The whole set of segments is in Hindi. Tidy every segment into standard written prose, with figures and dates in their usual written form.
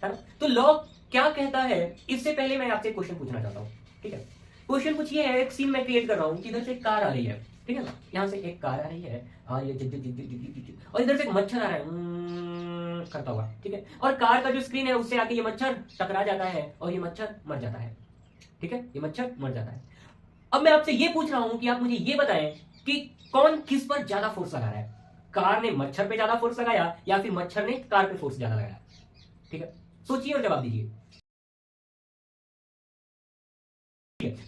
है ना। तो लॉ क्या कहता है, इससे पहले मैं आपसे क्वेश्चन पूछना चाहता हूं, ठीक है। क्वेश्चन कुछ ये है, एक सीन मैं क्रिएट कर रहा हूं कि इधर से एक कार आ रही है, ठीक है ना, यहां से एक कार आ रही है और ये और इधर से एक मच्छर आ रहा है करता हुआ, ठीक है। और कार का जो स्क्रीन है उससे आके ये मच्छर टकरा जाता है और ये मच्छर मर जाता है, ठीक है, ये मच्छर मर जाता है। अब मैं आपसे ये पूछ रहा हूं कि आप मुझे ये बताएं कि कौन किस पर ज्यादा फोर्स लगा रहा है, कार ने मच्छर पे ज्यादा फोर्स लगाया या फिर मच्छर ने कार पे फोर्स ज्यादा लगाया, ठीक है। सोचिए और जवाब दीजिए।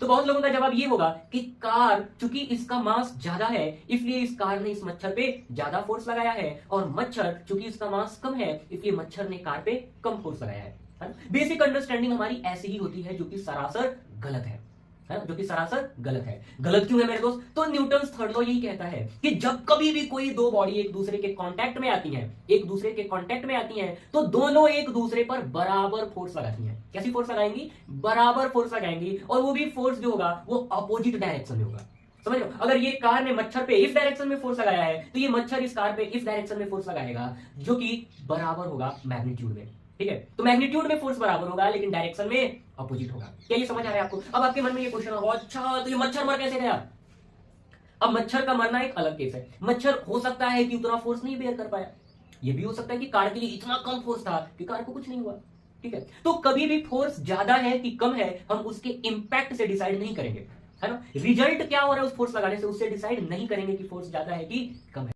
तो बहुत लोगों का जवाब ये होगा कि कार, चूंकि इसका मास ज्यादा है इसलिए इस कार ने इस मच्छर पे ज्यादा फोर्स लगाया है, और मच्छर चूंकि इसका मास कम है इसलिए मच्छर ने कार पे कम फोर्स लगाया है। बेसिक अंडरस्टैंडिंग हमारी ऐसी ही होती है जो कि सरासर गलत है ना, जो कि सरासर गलत है। गलत क्यों है मेरे दोस्त? तो न्यूटन्स थर्ड लॉ यही कहता है कि जब कभी भी कोई दो बॉडी एक दूसरे के कांटेक्ट में आती हैं, एक दूसरे के कांटेक्ट में आती हैं, तो दोनों एक दूसरे पर बराबर फोर्स लगाती हैं। कैसी फोर्स लगाएंगी? बराबर फोर्स लगाएंगी, और वो भी फोर्स जो होगा वो अपोजिट डायरेक्शन में होगा। समझ लो, अगर ये कार ने मच्छर पे इस डायरेक्शन में फोर्स लगाया है तो ये मच्छर इस कार पे इस डायरेक्शन में फोर्स लगाएगा, जो कि बराबर होगा मैग्नीट्यूड में, ठीक है। तो मैग्नीट्यूड में फोर्स बराबर होगा लेकिन डायरेक्शन में अपोजिट होगा। क्या ये समझ आ रहा है आपको? अब आपके मन में ये क्वेश्चन होगा, अच्छा तो ये मच्छर मर कैसे गया? अब मच्छर का मरना एक अलग केस है। मच्छर हो सकता है कि उतना फोर्स नहीं बेयर कर पाया, ये भी हो सकता है कि कार के लिए इतना कम फोर्स था कि कार को कुछ नहीं हुआ, ठीक है। तो कभी भी फोर्स ज्यादा है कि कम है हम उसके इंपैक्ट से डिसाइड नहीं करेंगे, है ना। रिजल्ट क्या हो रहा है उस फोर्स लगाने से, उससे डिसाइड नहीं करेंगे कि फोर्स ज्यादा है कि कम है।